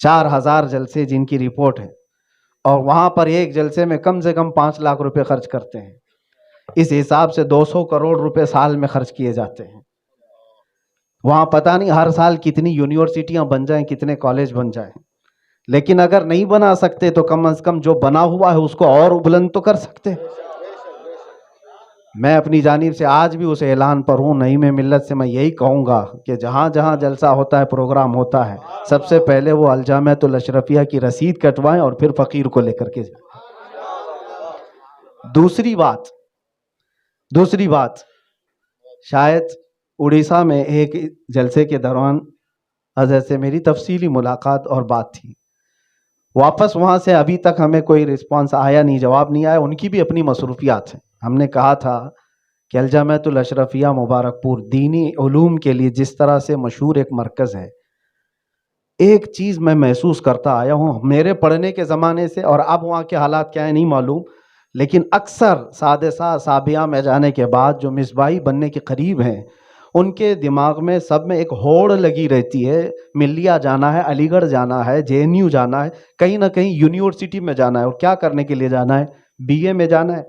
4000 جلسے جن کی رپورٹ ہے، اور وہاں پر ایک جلسے میں کم سے کم 5 لاکھ روپے خرچ کرتے ہیں. اس حساب سے 200 کروڑ روپے سال میں خرچ کیے جاتے ہیں. وہاں پتہ نہیں ہر سال کتنی یونیورسٹیاں بن جائیں، کتنے کالج بن جائیں، لیکن اگر نہیں بنا سکتے تو کم از کم جو بنا ہوا ہے اس کو اور بلند تو کر سکتے. میں اپنی جانب سے آج بھی اس اعلان پر ہوں، نعیم ملت سے میں یہی کہوں گا کہ جہاں جہاں جلسہ ہوتا ہے، پروگرام ہوتا ہے، سب سے پہلے وہ الجامعۃ الاشرفیہ کی رسید کٹوائیں اور پھر فقیر کو لے کر کے جائیں. دوسری بات شاید اڑیسہ میں ایک جلسے کے دوران حضرت سے میری تفصیلی ملاقات اور بات تھی. واپس وہاں سے ابھی تک ہمیں کوئی رسپانس آیا نہیں، جواب نہیں آیا. ان کی بھی اپنی مصروفیات ہیں. ہم نے کہا تھا کہ الجامعۃ الاشرفیہ مبارک پور دینی علوم کے لیے جس طرح سے مشہور ایک مرکز ہے، ایک چیز میں محسوس کرتا آیا ہوں میرے پڑھنے کے زمانے سے، اور اب وہاں کے حالات کیا ہیں نہیں معلوم، لیکن اکثر سادسہ سابیہ میں جانے کے بعد جو مصباحی بننے کے قریب ہیں، ان کے دماغ میں سب میں ایک ہوڑ لگی رہتی ہے. ملیہ جانا ہے، علی گڑھ جانا ہے، JNU جانا ہے، کہیں نہ کہیں یونیورسٹی میں جانا ہے. اور کیا کرنے کے لیے جانا ہے؟ BA میں جانا ہے.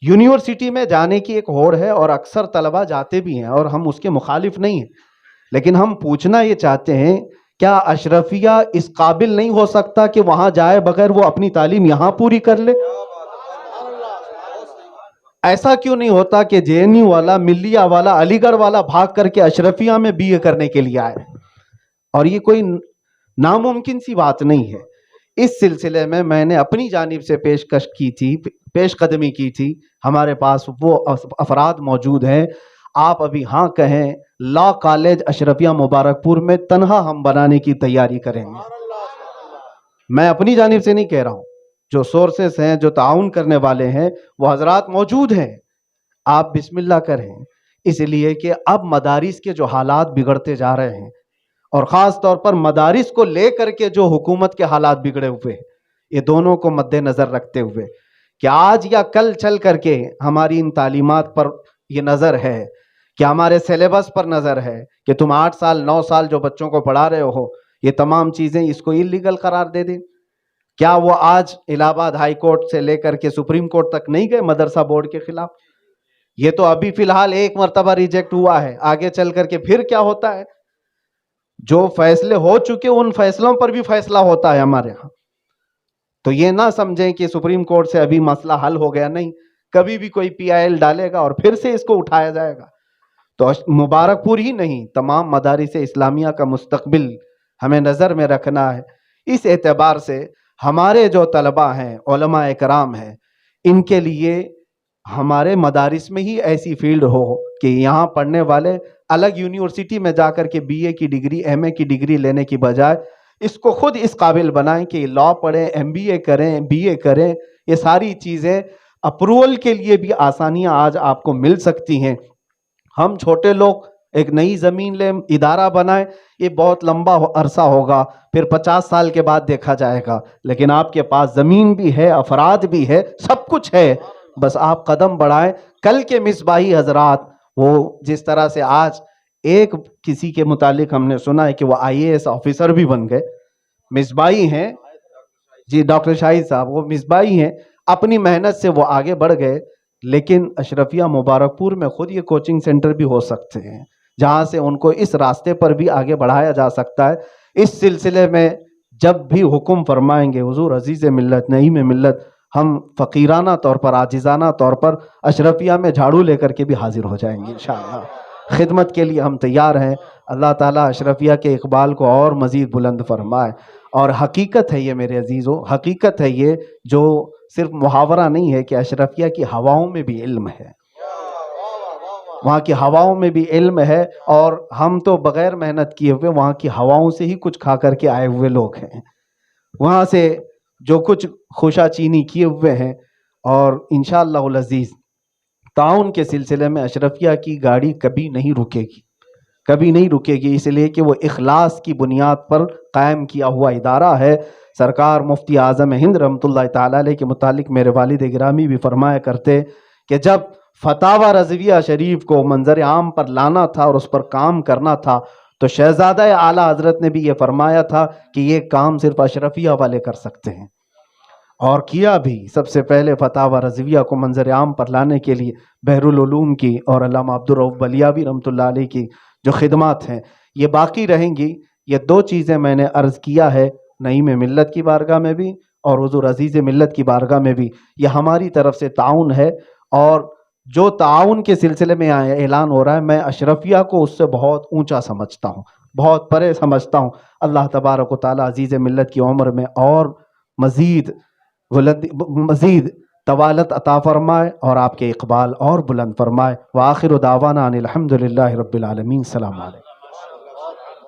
یونیورسٹی میں جانے کی ایک ہوڑ ہے، اور اکثر طلبہ جاتے بھی ہیں، اور ہم اس کے مخالف نہیں ہیں. لیکن ہم پوچھنا یہ چاہتے ہیں، کیا اشرفیہ اس قابل نہیں ہو سکتا کہ وہاں جائے بغیر وہ اپنی تعلیم یہاں پوری کر لے؟ ایسا کیوں نہیں ہوتا کہ JNU والا، ملیہ والا، علی گڑھ والا بھاگ کر کے اشرفیہ میں BA کرنے کے لیے آئے؟ اور یہ کوئی ناممکن سی بات نہیں ہے. اس سلسلے میں نے اپنی جانب سے پیش قدمی کی تھی. ہمارے پاس وہ افراد موجود ہیں. آپ ابھی ہاں کہیں، لا کالج اشرفیہ مبارک پور میں تنہا ہم بنانے کی تیاری کریں گے. میں اپنی جانب سے نہیں کہہ رہا ہوں، جو سورسز ہیں، جو تعاون کرنے والے ہیں، وہ حضرات موجود ہیں. آپ بسم اللہ کریں، اس لیے کہ اب مدارس کے جو حالات بگڑتے جا رہے ہیں، اور خاص طور پر مدارس کو لے کر کے جو حکومت کے حالات بگڑے ہوئے ہیں، یہ دونوں کو مد نظر رکھتے ہوئے کہ آج یا کل چل کر کے ہماری ان تعلیمات پر یہ نظر ہے، کہ ہمارے سلیبس پر نظر ہے کہ تم 8 سال 9 سال جو بچوں کو پڑھا رہے ہو، یہ تمام چیزیں اس کو انلیگل قرار دے دیں. کیا وہ آج الہ آباد ہائی کورٹ سے لے کر کے سپریم کورٹ تک نہیں گئے مدرسہ بورڈ کے خلاف؟ یہ تو ابھی فی الحال ایک مرتبہ ریجیکٹ ہوا ہے. آگے چل کر کے پھر کیا ہوتا ہے؟ جو فیصلے ہو چکے ان فیصلوں پر بھی فیصلہ ہوتا ہے ہمارے ہاں. تو یہ نہ سمجھیں کہ سپریم کورٹ سے ابھی مسئلہ حل ہو گیا. نہیں، کبھی بھی کوئی PIL ڈالے گا اور پھر سے اس کو اٹھایا جائے گا. تو مبارک پور ہی نہیں، تمام مدارس اسلامیہ کا مستقبل ہمیں نظر میں رکھنا ہے. اس اعتبار سے ہمارے جو طلبہ ہیں، علماء کرام ہیں، ان کے لیے ہمارے مدارس میں ہی ایسی فیلڈ ہو کہ یہاں پڑھنے والے الگ یونیورسٹی میں جا کر کے BA کی ڈگری، MA کی ڈگری لینے کی بجائے اس کو خود اس قابل بنائیں کہ لاء پڑھیں، MBA کریں، BA کریں. یہ ساری چیزیں اپروول کے لیے بھی آسانیاں آج آپ کو مل سکتی ہیں. ہم چھوٹے لوگ ایک نئی زمین لیں، ادارہ بنائیں، یہ بہت لمبا عرصہ ہوگا، پھر 50 سال کے بعد دیکھا جائے گا. لیکن آپ کے پاس زمین بھی ہے، افراد بھی ہے، سب کچھ ہے، بس آپ قدم بڑھائیں. کل کے مصباحی حضرات، وہ جس طرح سے آج ایک کسی کے متعلق ہم نے سنا ہے کہ وہ IAS آفیسر بھی بن گئے، مصباحی ہیں جی، ڈاکٹر شاہد صاحب، وہ مصباحی ہیں، اپنی محنت سے وہ آگے بڑھ گئے. لیکن اشرفیہ مبارک پور میں خود یہ کوچنگ سینٹر بھی ہو سکتے ہیں جہاں سے ان کو اس راستے پر بھی آگے بڑھایا جا سکتا ہے. اس سلسلے میں جب بھی حکم فرمائیں گے حضور عزیز ملت، نعیم ملت، ہم فقیرانہ طور پر، عاجزانہ طور پر اشرفیہ میں جھاڑو لے کر کے بھی حاضر ہو جائیں گے انشاءاللہ. خدمت کے لیے ہم تیار ہیں. اللہ تعالیٰ اشرفیہ کے اقبال کو اور مزید بلند فرمائے. اور حقیقت ہے یہ میرے عزیزو، حقیقت ہے یہ، جو صرف محاورہ نہیں ہے، کہ اشرفیہ کی ہواؤں میں بھی علم ہے، وہاں کی ہواؤں میں بھی علم ہے. اور ہم تو بغیر محنت کیے ہوئے وہاں کی ہواؤں سے ہی کچھ کھا کر کے آئے ہوئے لوگ ہیں، وہاں سے جو کچھ خوشا چینی کیے ہوئے ہیں. اور انشاءاللہ العزیز تعاون کے سلسلے میں اشرفیہ کی گاڑی کبھی نہیں رکے گی، کبھی نہیں رکے گی، اس لیے کہ وہ اخلاص کی بنیاد پر قائم کیا ہوا ادارہ ہے. سرکار مفتی اعظم ہند رحمۃ اللہ تعالیٰ علیہ کے متعلق میرے والد گرامی بھی فرمایا کرتے کہ جب فتاوی رضویہ شریف کو منظر عام پر لانا تھا اور اس پر کام کرنا تھا، تو شہزادہ اعلیٰ حضرت نے بھی یہ فرمایا تھا کہ یہ کام صرف اشرفیہ والے کر سکتے ہیں، اور کیا بھی۔ سب سے پہلے فتاوی رضویہ کو منظر عام پر لانے کے لیے بحر العلوم کی اور علامہ عبدالرؤف بلیاوی رحمۃ اللہ علیہ کی جو خدمات ہیں یہ باقی رہیں گی۔ یہ دو چیزیں میں نے عرض کیا ہے نعیم ملت کی بارگاہ میں بھی اور حضور عزیز ملت کی بارگاہ میں بھی، یہ ہماری طرف سے تعاون ہے، اور جو تعاون کے سلسلے میں اعلان ہو رہا ہے میں اشرفیہ کو اس سے بہت اونچا سمجھتا ہوں، بہت پرے سمجھتا ہوں۔ اللہ تبارک و تعالی عزیز ملت کی عمر میں اور مزید طوالت عطا فرمائے اور آپ کے اقبال اور بلند فرمائے۔ وآخر دعوانا ان الحمد للہ رب العالمین۔ السلام علیکم۔